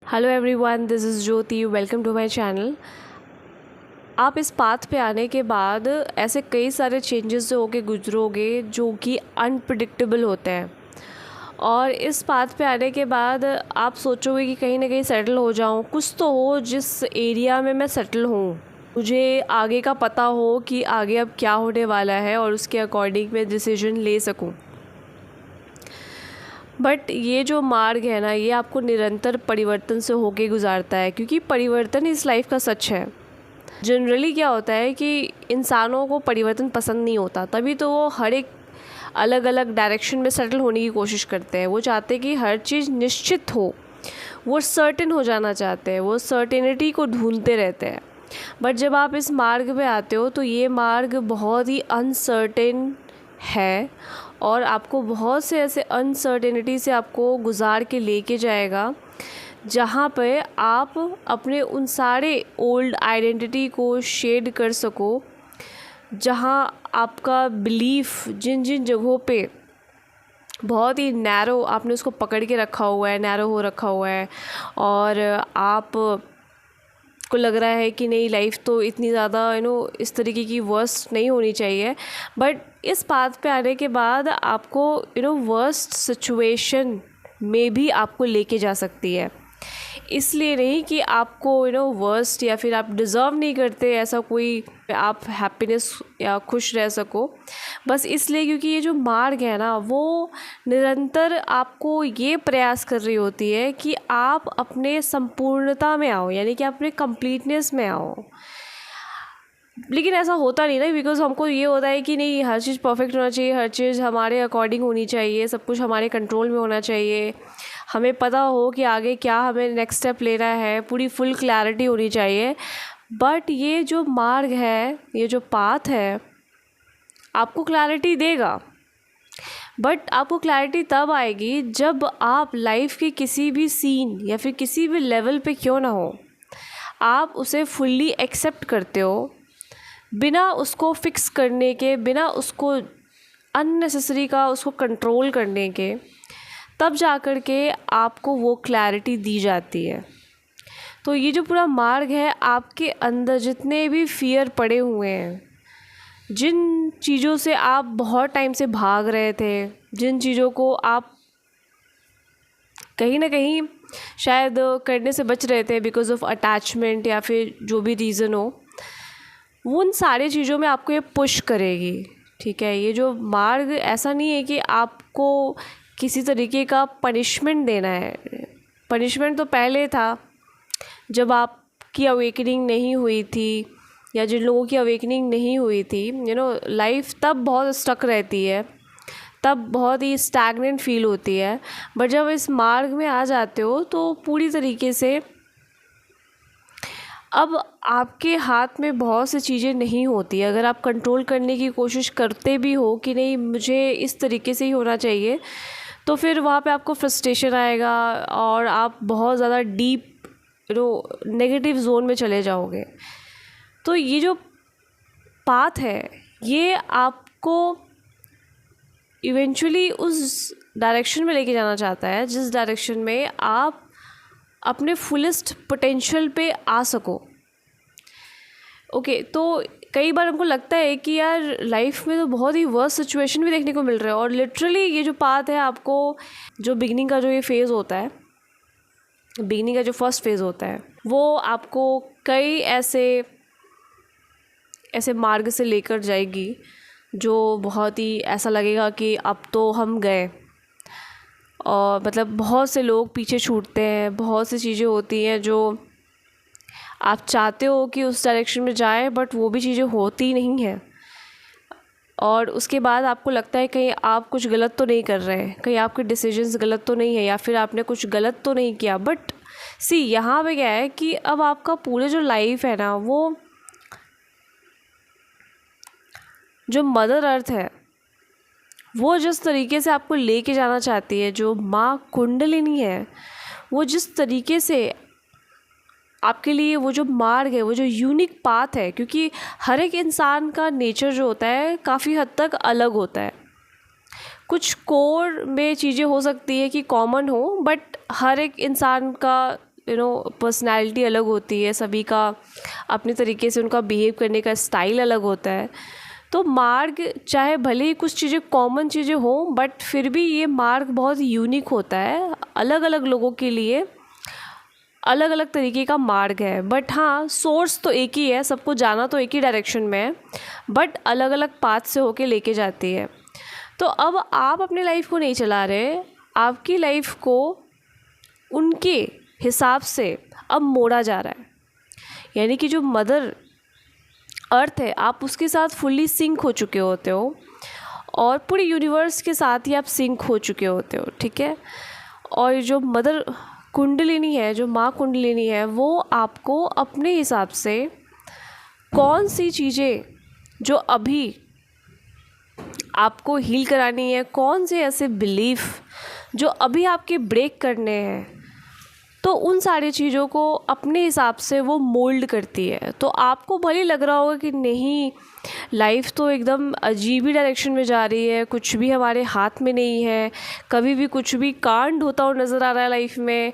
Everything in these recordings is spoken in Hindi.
Hello everyone, this is Jyoti. Welcome to my channel. आप इस पाथ पे आने के बाद ऐसे कई सारे चेंजेस से होके गुजरोगे जो कि अनप्रिडिक्टेबल होते हैं। और इस पाथ पे आने के बाद आप सोचोगे कि कहीं ना कहीं सेटल हो जाऊं, कुछ तो हो जिस एरिया में मैं सेटल हूं, मुझे आगे का पता हो कि आगे अब क्या होने वाला है और उसके अकॉर्डिंग मैं डिसीजन ले सकूं। बट ये जो मार्ग है ना, ये आपको निरंतर परिवर्तन से होके गुजारता है, क्योंकि परिवर्तन इस लाइफ का सच है। जनरली क्या होता है कि इंसानों को परिवर्तन पसंद नहीं होता, तभी तो वो हर एक अलग अलग डायरेक्शन में सेटल होने की कोशिश करते हैं। वो चाहते हैं कि हर चीज़ निश्चित हो, वो सर्टेन हो जाना चाहते हैं, वो सर्टेनिटी को ढूंढते रहते हैं। बट जब आप इस मार्ग पे आते हो तो ये मार्ग बहुत ही अनसर्टेन है और आपको बहुत से ऐसे अनसर्टेनिटी से आपको गुजार के लेके जाएगा जहाँ पे आप अपने उन सारे ओल्ड आइडेंटिटी को शेड कर सको, जहाँ आपका बिलीफ जिन जिन जगहों पे बहुत ही नैरो आपने उसको पकड़ के रखा हुआ है, नैरो हो रखा हुआ है, और आप को लग रहा है कि नहीं, लाइफ तो इतनी ज़्यादा इस तरीके की वर्स्ट नहीं होनी चाहिए। बट इस पाथ पे आने के बाद आपको वर्स्ट सिचुएशन में भी आपको लेके जा सकती है। इसलिए नहीं कि आपको वर्स्ट या फिर आप डिज़र्व नहीं करते ऐसा कोई आप हैप्पीनेस या खुश रह सको, बस इसलिए क्योंकि ये जो मार्ग है ना, वो निरंतर आपको ये प्रयास कर रही होती है कि आप अपने संपूर्णता में आओ, यानी कि अपने कंप्लीटनेस में आओ। लेकिन ऐसा होता नहीं ना, बिकॉज हमको ये होता है कि नहीं, हर चीज़ परफेक्ट होना चाहिए, हर चीज़ हमारे अकॉर्डिंग होनी चाहिए, सब कुछ हमारे कंट्रोल में होना चाहिए, हमें पता हो कि आगे क्या हमें नेक्स्ट स्टेप लेना है, पूरी फुल क्लैरिटी होनी चाहिए। बट ये जो मार्ग है, ये जो पाथ है, आपको क्लैरिटी देगा। बट आपको क्लैरिटी तब आएगी जब आप लाइफ के किसी भी सीन या फिर किसी भी लेवल पे क्यों ना हो, आप उसे फुल्ली एक्सेप्ट करते हो, बिना उसको फिक्स करने के, बिना उसको अननेसेसरी का उसको कंट्रोल करने के, तब जा कर के आपको वो क्लैरिटी दी जाती है। तो ये जो पूरा मार्ग है, आपके अंदर जितने भी फियर पड़े हुए हैं, जिन चीज़ों से आप बहुत टाइम से भाग रहे थे, जिन चीज़ों को आप कहीं ना कहीं शायद करने से बच रहे थे बिकॉज ऑफ अटैचमेंट या फिर जो भी रीज़न हो, उन सारी चीज़ों में आपको ये पुश करेगी। ठीक है, ये जो मार्ग ऐसा नहीं है कि आपको किसी तरीके का पनिशमेंट देना है। पनिशमेंट तो पहले था जब आपकी अवेकनिंग नहीं हुई थी, या जिन लोगों की अवेकनिंग नहीं हुई थी, लाइफ तब बहुत स्टक रहती है, तब बहुत ही स्टैग्नेंट फील होती है। बट जब इस मार्ग में आ जाते हो तो पूरी तरीके से अब आपके हाथ में बहुत सी चीज़ें नहीं होती। अगर आप कंट्रोल करने की कोशिश करते भी हो कि नहीं, मुझे इस तरीके से ही होना चाहिए, तो फिर वहाँ पे आपको फ्रस्ट्रेशन आएगा और आप बहुत ज़्यादा डीप नेगेटिव जोन में चले जाओगे। तो ये जो पाथ है, ये आपको इवेंचुअली उस डायरेक्शन में लेके जाना चाहता है जिस डायरेक्शन में आप अपने फुलेस्ट पोटेंशियल पे आ सको। ओके, तो कई बार हमको लगता है कि यार लाइफ में तो बहुत ही वर्स्ट सिचुएशन भी देखने को मिल रहा है, और लिटरली ये जो पाथ है, आपको जो बिगनिंग का जो ये फेज़ होता है, बिगनिंग का जो फर्स्ट फेज़ होता है, वो आपको कई ऐसे मार्ग से लेकर जाएगी जो बहुत ही ऐसा लगेगा कि अब तो हम गए। और मतलब बहुत से लोग पीछे छूटते हैं, बहुत सी चीज़ें होती हैं जो आप चाहते हो कि उस डायरेक्शन में जाए, बट वो भी चीज़ें होती नहीं हैं। और उसके बाद आपको लगता है कहीं आप कुछ गलत तो नहीं कर रहे हैं, कहीं आपके डिसीजंस गलत तो नहीं है, या फिर आपने कुछ गलत तो नहीं किया। बट यहाँ पे क्या है कि अब आपका पूरे जो लाइफ है ना, वो जो मदर अर्थ है, वो जिस तरीके से आपको लेके जाना चाहती है, जो माँ कुंडलिनी है, वो जिस तरीके से आपके लिए वो जो मार्ग है, वो जो यूनिक पाथ है, क्योंकि हर एक इंसान का नेचर जो होता है काफ़ी हद तक अलग होता है। कुछ कोर में चीज़ें हो सकती है कि कॉमन हो, बट हर एक इंसान का पर्सनैलिटी अलग होती है, सभी का अपने तरीके से उनका बिहेव करने का स्टाइल अलग होता है। तो मार्ग चाहे भले ही कुछ चीज़ें कॉमन चीज़ें हों, बट फिर भी ये मार्ग बहुत यूनिक होता है। अलग अलग लोगों के लिए अलग अलग तरीके का मार्ग है, बट हाँ सोर्स तो एक ही है, सबको जाना तो एक ही डायरेक्शन में है, बट अलग अलग पाथ से होके लेके जाती है। तो अब आप अपनी लाइफ को नहीं चला रहे, आपकी लाइफ को उनके हिसाब से अब मोड़ा जा रहा है। यानी कि जो मदर अर्थ है, आप उसके साथ फुल्ली सिंक हो चुके होते हो और पूरे यूनिवर्स के साथ ही आप सिंक हो चुके होते हो, ठीक है। और जो मदर कुंडलिनी है, जो माँ कुंडलिनी है, वो आपको अपने हिसाब से कौन सी चीज़ें जो अभी आपको हील करानी है, कौन से ऐसे बिलीफ जो अभी आपके ब्रेक करने हैं, तो उन सारी चीज़ों को अपने हिसाब से वो मोल्ड करती है। तो आपको भले लग रहा होगा कि नहीं, लाइफ तो एकदम अजीब ही डायरेक्शन में जा रही है, कुछ भी हमारे हाथ में नहीं है, कभी भी कुछ भी कांड होता हुआ नज़र आ रहा है लाइफ में,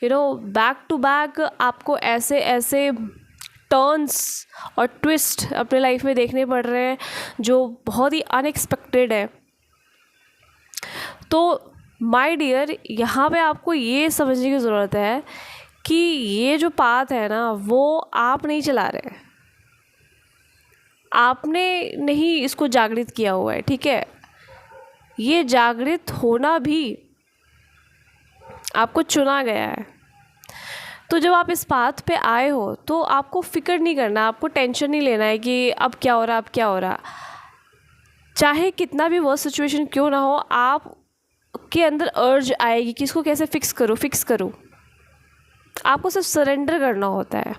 बैक टू बैक आपको ऐसे ऐसे टर्न्स और ट्विस्ट अपने लाइफ में देखने पड़ रहे हैं जो बहुत ही अनएक्सपेक्टेड है। तो माय डियर, यहाँ पे आपको ये समझने की ज़रूरत है कि ये जो पाथ है ना, वो आप नहीं चला रहे, आपने नहीं इसको जागृत किया हुआ है, ठीक है। ये जागृत होना भी आपको चुना गया है। तो जब आप इस पाथ पे आए हो तो आपको फ़िक्र नहीं करना, आपको टेंशन नहीं लेना है कि अब क्या हो रहा, अब क्या हो रहा। चाहे कितना भी वर्स्ट सिचुएशन क्यों ना हो, आप के अंदर अर्ज आएगी कि इसको कैसे फिक्स करूँ। आपको सिर्फ सरेंडर करना होता है।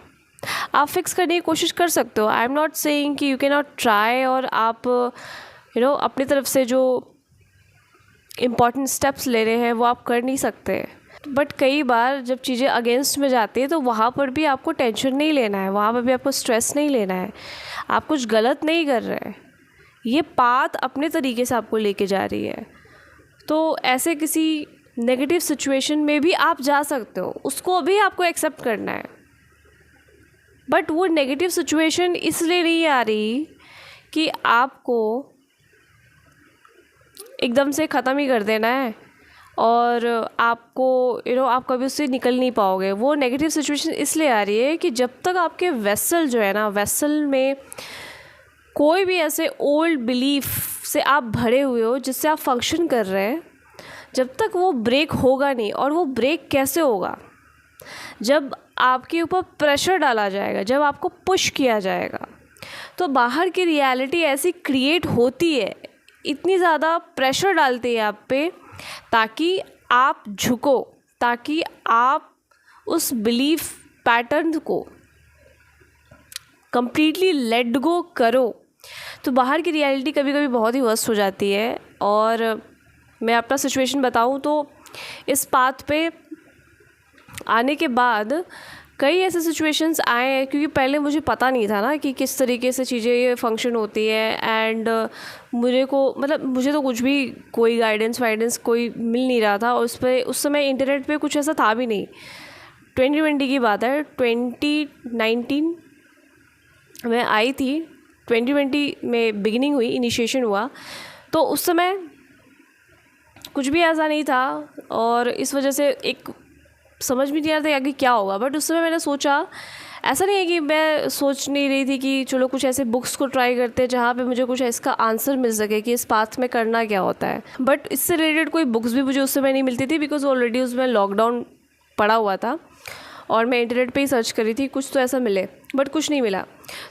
आप फिक्स करने की कोशिश कर सकते हो। आई एम नॉट सेइंग कि यू कैन नॉट ट्राई और आप अपनी तरफ से जो इम्पॉर्टेंट स्टेप्स ले रहे हैं वो आप कर नहीं सकते। बट कई बार जब चीज़ें अगेंस्ट में जाती है तो वहाँ पर भी आपको टेंशन नहीं लेना है, वहाँ पर भी आपको स्ट्रेस नहीं लेना है। आप कुछ गलत नहीं कर रहे हैं, ये पाथ अपने तरीके से आपको लेके जा रही है। तो ऐसे किसी नेगेटिव सिचुएशन में भी आप जा सकते हो, उसको भी आपको एक्सेप्ट करना है। बट वो नेगेटिव सिचुएशन इसलिए नहीं आ रही कि आपको एकदम से ख़त्म ही कर देना है और आपको आप कभी उससे निकल नहीं पाओगे। वो नेगेटिव सिचुएशन इसलिए आ रही है कि जब तक आपके वेसल जो है ना, वेसल में कोई भी ऐसे ओल्ड बिलीफ से आप भरे हुए हो जिससे आप फंक्शन कर रहे हैं, जब तक वो ब्रेक होगा नहीं। और वो ब्रेक कैसे होगा? जब आपके ऊपर प्रेशर डाला जाएगा, जब आपको पुश किया जाएगा, तो बाहर की रियलिटी ऐसी क्रिएट होती है, इतनी ज़्यादा प्रेशर डालती है आप पे ताकि आप झुको, ताकि आप उस बिलीफ पैटर्न को कंप्लीटली लेट गो करो। तो बाहर की रियलिटी कभी कभी बहुत ही वर्स्ट हो जाती है। और मैं अपना सिचुएशन बताऊं तो इस पाथ पे आने के बाद कई ऐसे सिचुएशंस आए हैं, क्योंकि पहले मुझे पता नहीं था ना कि किस तरीके से चीज़ें ये फंक्शन होती है। एंड मुझे तो कुछ भी कोई गाइडेंस वाइडेंस कोई मिल नहीं रहा था। और उस समय इंटरनेट पे कुछ ऐसा था भी नहीं। 2020 की बात है, 2019 में आई थी, 2020 में बिगिनिंग हुई, इनिशिएशन हुआ। तो उस समय कुछ भी ऐसा नहीं था और इस वजह से एक समझ भी नहीं आ रहा था आगे क्या होगा। बट उस समय मैंने सोचा, ऐसा नहीं है कि मैं सोच नहीं रही थी कि चलो कुछ ऐसे बुक्स को ट्राई करते हैं जहाँ पे मुझे कुछ इसका आंसर मिल सके कि इस पाथ में करना क्या होता है। बट इससे रिलेटेड कोई बुक्स भी मुझे उस समय नहीं मिलती थी, बिकॉज ऑलरेडी उसमें लॉकडाउन पड़ा हुआ था और मैं इंटरनेट पे ही सर्च करी थी कुछ तो ऐसा मिले, बट कुछ नहीं मिला।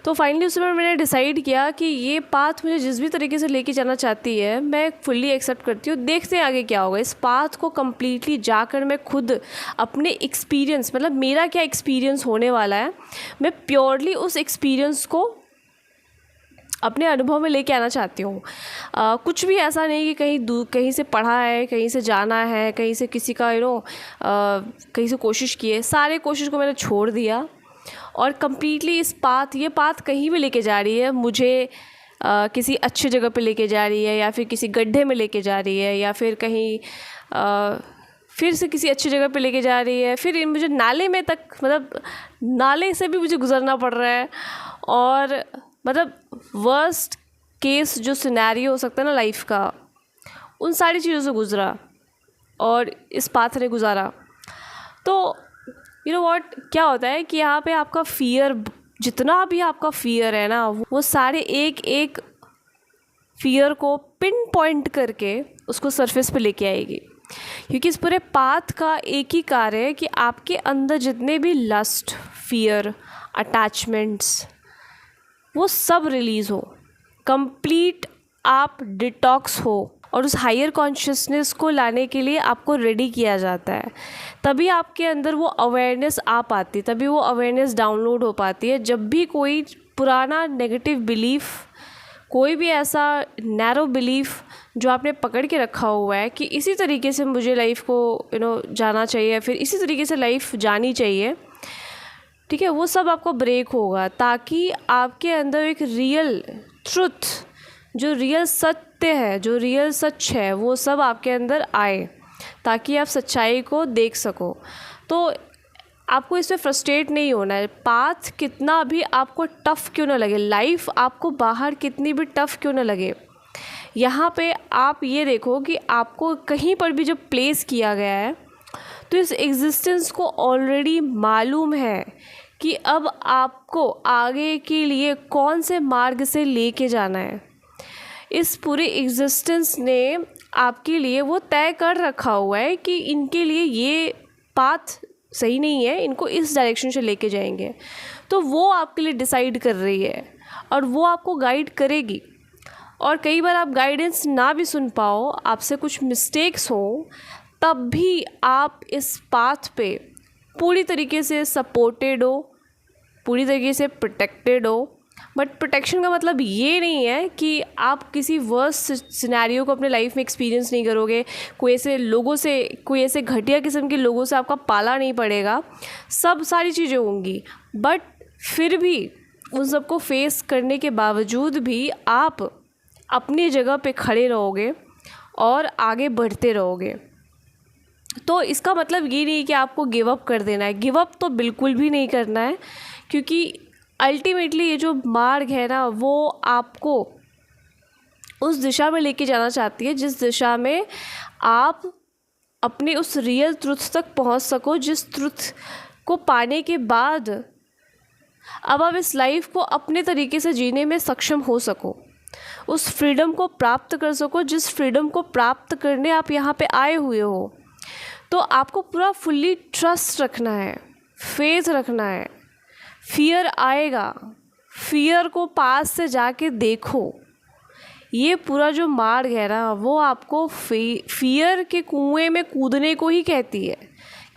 तो फाइनली उस समय मैंने डिसाइड किया कि ये पाथ मुझे जिस भी तरीके से लेके जाना चाहती है मैं फुल्ली एक्सेप्ट करती हूँ। देखते हैं आगे क्या होगा। इस पाथ को कम्प्लीटली जाकर मैं खुद अपने एक्सपीरियंस, मतलब मेरा क्या एक्सपीरियंस होने वाला है, मैं प्योरली उस एक्सपीरियंस को अपने अनुभव में लेके आना चाहती हूँ। कुछ भी ऐसा नहीं कि कहीं से पढ़ा है, कहीं से जाना है, कहीं से किसी का कहीं से कोशिश की है। सारे कोशिश को मैंने छोड़ दिया और कम्प्लीटली ये पाथ कहीं भी लेके जा रही है, मुझे किसी अच्छी जगह पे लेके जा रही है या फिर किसी गड्ढे में लेके जा रही है या फिर कहीं फिर से किसी अच्छी जगह पे लेके जा रही है, फिर मुझे नाले में तक, मतलब नाले से भी मुझे गुजरना पड़ रहा है। और मतलब वर्स्ट केस जो सिनेरियो हो सकता है ना लाइफ का, उन सारी चीज़ों से गुजरा और इस पाथ ने गुजारा। तो यू नो व्हाट, क्या होता है कि यहाँ पे आपका फियर, जितना भी आपका फियर है ना, वो सारे एक एक फियर को पिन पॉइंट करके उसको सरफेस पे लेके आएगी। क्योंकि इस पूरे पाथ का एक ही कार्य है कि आपके अंदर जितने भी लस्ट, फियर, अटैचमेंट्स, वो सब रिलीज़ हो, कंप्लीट आप डिटॉक्स हो। और उस हायर कॉन्शियसनेस को लाने के लिए आपको रेडी किया जाता है। तभी आपके अंदर वो अवेयरनेस आ पाती, तभी वो अवेयरनेस डाउनलोड हो पाती है। जब भी कोई पुराना नेगेटिव बिलीफ, कोई भी ऐसा नैरो बिलीफ जो आपने पकड़ के रखा हुआ है कि इसी तरीके से मुझे लाइफ को जाना चाहिए, फिर इसी तरीके से लाइफ जानी चाहिए, ठीक है, वो सब आपको ब्रेक होगा, ताकि आपके अंदर एक रियल ट्रुथ, जो रियल सत्य है, जो रियल सच है, वो सब आपके अंदर आए, ताकि आप सच्चाई को देख सको। तो आपको इसमें फ्रस्ट्रेट नहीं होना है। पाथ कितना भी आपको टफ़ क्यों ना लगे, लाइफ आपको बाहर कितनी भी टफ़ क्यों ना लगे, यहाँ पे आप ये देखो कि आपको कहीं पर भी जब प्लेस किया गया है, तो इस एग्जिस्टेंस को ऑलरेडी मालूम है कि अब आपको आगे के लिए कौन से मार्ग से लेके जाना है। इस पूरे एग्जिस्टेंस ने आपके लिए वो तय कर रखा हुआ है कि इनके लिए ये पाथ सही नहीं है, इनको इस डायरेक्शन से लेके जाएंगे। तो वो आपके लिए डिसाइड कर रही है और वो आपको गाइड करेगी। और कई बार आप गाइडेंस ना भी सुन पाओ, आपसे कुछ मिस्टेक्स हो, तब भी आप इस पाथ पे पूरी तरीके से सपोर्टेड हो, पूरी तरीके से प्रोटेक्टेड हो। बट प्रोटेक्शन का मतलब ये नहीं है कि आप किसी वर्स्ट सिनेरियो को अपने लाइफ में एक्सपीरियंस नहीं करोगे, कोई ऐसे लोगों से, कोई ऐसे घटिया किस्म के लोगों से आपका पाला नहीं पड़ेगा, सब सारी चीज़ें होंगी। बट फिर भी उन सबको फेस करने के बावजूद भी आप अपनी जगह पे खड़े रहोगे और आगे बढ़ते रहोगे। तो इसका मतलब ये नहीं कि आपको गिव अप कर देना है, गिव अप तो बिल्कुल भी नहीं करना है, क्योंकि अल्टीमेटली ये जो मार्ग है ना, वो आपको उस दिशा में लेके जाना चाहती है जिस दिशा में आप अपने उस रियल ट्रुथ तक पहुंच सको, जिस ट्रुथ को पाने के बाद अब आप इस लाइफ को अपने तरीके से जीने में सक्षम हो सको, उस फ्रीडम को प्राप्त कर सको जिस फ्रीडम को प्राप्त करने आप यहाँ पे आए हुए हो। तो आपको पूरा फुल्ली ट्रस्ट रखना है, फेथ रखना है। फियर आएगा, फियर को पास से जाके देखो। ये पूरा जो मार्ग है ना, वो आपको फियर के कुएं में कूदने को ही कहती है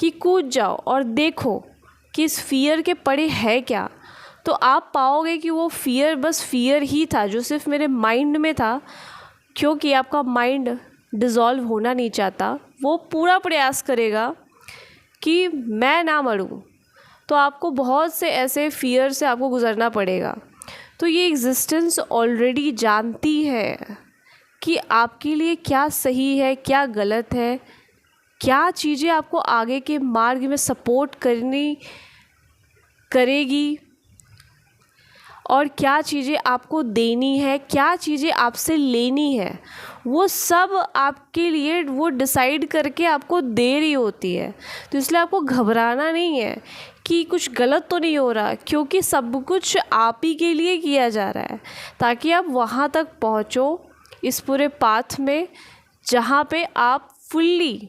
कि कूद जाओ और देखो कि इस फियर के परे है क्या। तो आप पाओगे कि वो फियर बस फियर ही था, जो सिर्फ मेरे माइंड में था, क्योंकि आपका माइंड डिज़ोल्व होना नहीं चाहता। वो पूरा प्रयास करेगा कि मैं ना मरूं, तो आपको बहुत से ऐसे फियर से आपको गुज़रना पड़ेगा। तो ये एग्जिस्टेंस ऑलरेडी जानती है कि आपके लिए क्या सही है, क्या गलत है, क्या चीज़ें आपको आगे के मार्ग में सपोर्ट करेगी और क्या चीज़ें आपको देनी है, क्या चीज़ें आपसे लेनी है, वो सब आपके लिए वो डिसाइड करके आपको दे रही होती है। तो इसलिए आपको घबराना नहीं है कि कुछ गलत तो नहीं हो रहा, क्योंकि सब कुछ आप ही के लिए किया जा रहा है, ताकि आप वहाँ तक पहुँचो इस पूरे पाथ में जहाँ पे आप फुल्ली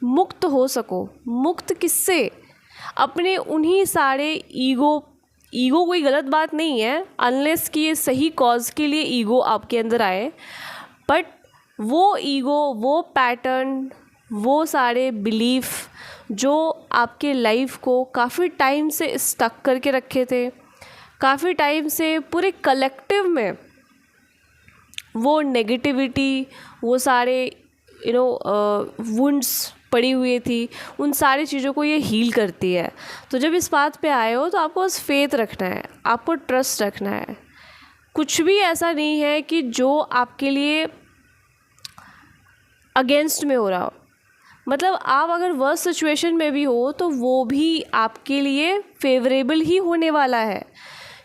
मुक्त हो सको। मुक्त किससे? अपने उन्हीं सारे ईगो कोई गलत बात नहीं है, अनलेस कि ये सही कॉज के लिए ईगो आपके अंदर आए। बट वो ईगो, वो पैटर्न, वो सारे बिलीफ जो आपके लाइफ को काफ़ी टाइम से स्टक करके रखे थे, काफ़ी टाइम से पूरे कलेक्टिव में वो नेगेटिविटी, वो सारे वुंड्स पड़ी हुई थी, उन सारी चीज़ों को ये हील करती है। तो जब इस बात पे आए हो तो आपको बस फेथ रखना है, आपको ट्रस्ट रखना है। कुछ भी ऐसा नहीं है कि जो आपके लिए अगेंस्ट में हो रहा हो। मतलब आप अगर वर्स्ट सिचुएशन में भी हो तो वो भी आपके लिए फेवरेबल ही होने वाला है,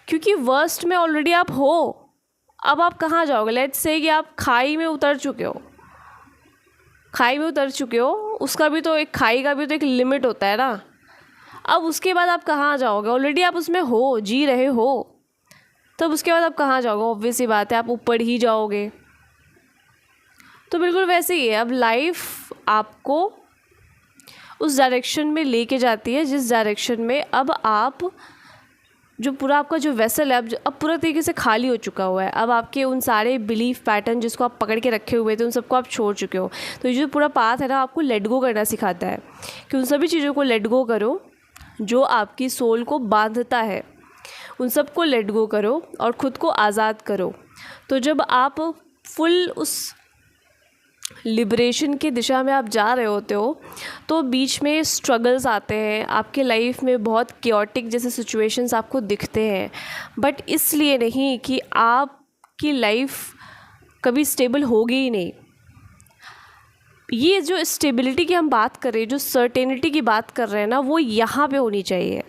क्योंकि वर्स्ट में ऑलरेडी आप हो। अब आप कहाँ जाओगे? लेट्स से कि आप खाई में उतर चुके हो, उसका भी तो एक, खाई का भी तो एक लिमिट होता है ना। अब उसके बाद आप कहाँ जाओगे? ऑलरेडी आप उसमें हो, जी रहे हो, तब उसके बाद आप कहाँ जाओगे? ऑब्वियस सी बात है, आप ऊपर ही जाओगे। तो बिल्कुल वैसे ही है, अब लाइफ आपको उस डायरेक्शन में लेके जाती है जिस डायरेक्शन में अब आप, जो पूरा आपका जो वेसल है अब पूरा तरीके से खाली हो चुका हुआ है। अब आपके उन सारे बिलीफ पैटर्न जिसको आप पकड़ के रखे हुए थे उन सबको आप छोड़ चुके हो। तो ये जो पूरा पाथ है ना, आपको लेट गो करना सिखाता है कि उन सभी चीज़ों को लेट गो करो जो आपकी सोल को बांधता है, उन सबको लेट गो करो और ख़ुद को आज़ाद करो। तो जब आप फुल उस लिबरेशन की दिशा में आप जा रहे होते हो तो बीच में स्ट्रगल्स आते हैं, आपके लाइफ में बहुत क्योटिक जैसे सिचुएशंस आपको दिखते हैं, बट इसलिए नहीं कि आपकी लाइफ कभी स्टेबल होगी ही नहीं। ये जो स्टेबिलिटी की हम बात कर रहे हैं, जो सर्टेनिटी की बात कर रहे हैं ना, वो यहाँ पे होनी चाहिए।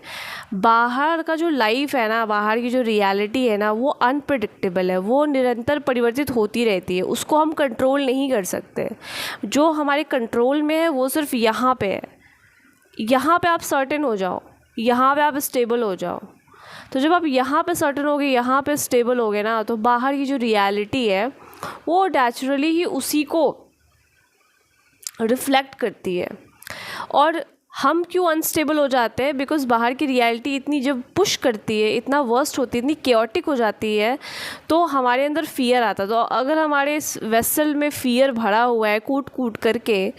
बाहर का जो लाइफ है ना, बाहर की जो रियलिटी है ना, वो अनप्रेडिक्टेबल है, वो निरंतर परिवर्तित होती रहती है, उसको हम कंट्रोल नहीं कर सकते। जो हमारे कंट्रोल में है वो सिर्फ यहाँ पे है। यहाँ पे आप सर्टेन हो जाओ, यहाँ पे आप स्टेबल हो जाओ। तो जब आप यहाँ पे सर्टेन हो गए, यहाँ पे स्टेबल हो गए ना, तो बाहर की जो रियलिटी है वो नेचुरली ही उसी को रिफ्लेक्ट करती है। और हम क्यों अनस्टेबल हो जाते हैं? बिकॉज़ बाहर की रियलिटी इतनी जब पुश करती है, इतना वर्स्ट होती है, इतनी केओटिक हो जाती है, तो हमारे अंदर फ़ियर आता है। तो अगर हमारे इस वेसल में फ़ियर भरा हुआ है कूट कूट करके,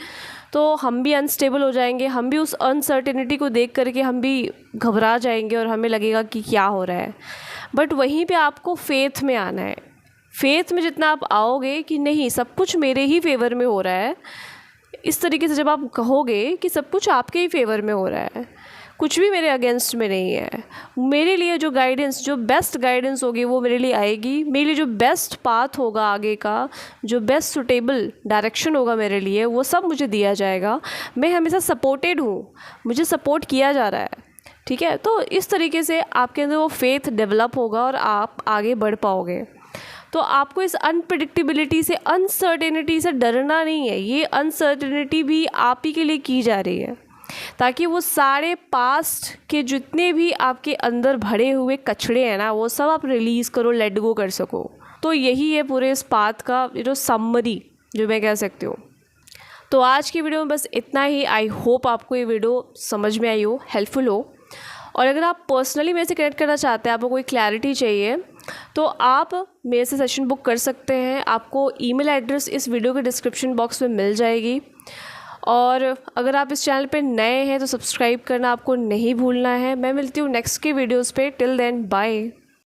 तो हम भी अनस्टेबल हो जाएंगे। हम भी उस अनसर्टेनिटी को देख करके हम भी घबरा जाएंगे और हमें लगेगा कि क्या हो रहा है। बट वहीं पे आपको फेथ में आना है। फेथ में जितना आप आओगे कि नहीं, सब कुछ मेरे ही फेवर में हो रहा है, इस तरीके से जब आप कहोगे कि सब कुछ आपके ही फेवर में हो रहा है, कुछ भी मेरे अगेंस्ट में नहीं है, मेरे लिए जो गाइडेंस, जो बेस्ट गाइडेंस होगी वो मेरे लिए आएगी, मेरे लिए जो बेस्ट पाथ होगा आगे का, जो बेस्ट सुटेबल डायरेक्शन होगा मेरे लिए, वो सब मुझे दिया जाएगा। मैं हमेशा सपोर्टेड हूँ, मुझे सपोर्ट किया जा रहा है, ठीक है। तो इस तरीके से आपके अंदर वो फेथ डेवलप होगा और आप आगे बढ़ पाओगे। तो आपको इस अनप्रेडिक्टेबिलिटी से, अनसर्टेनिटी से डरना नहीं है। ये अनसर्टेनिटी भी आप ही के लिए की जा रही है, ताकि वो सारे पास्ट के जितने भी आपके अंदर भरे हुए कचड़े हैं ना, वो सब आप रिलीज़ करो, लेट गो कर सको। तो यही है पूरे इस पाथ का जो समरी, जो मैं कह सकती हूँ। तो आज की वीडियो में बस इतना ही। आई होप आपको ये वीडियो समझ में आई हो, हेल्पफुल हो। और अगर आप पर्सनली मेरे से कनेक्ट करना चाहते हैं, आपको कोई क्लैरिटी चाहिए, तो आप मेरे से सेशन बुक कर सकते हैं। आपको ईमेल एड्रेस इस वीडियो के डिस्क्रिप्शन बॉक्स में मिल जाएगी। और अगर आप इस चैनल पे नए हैं तो सब्सक्राइब करना आपको नहीं भूलना है। मैं मिलती हूँ नेक्स्ट के वीडियोज़ पे। Till then bye.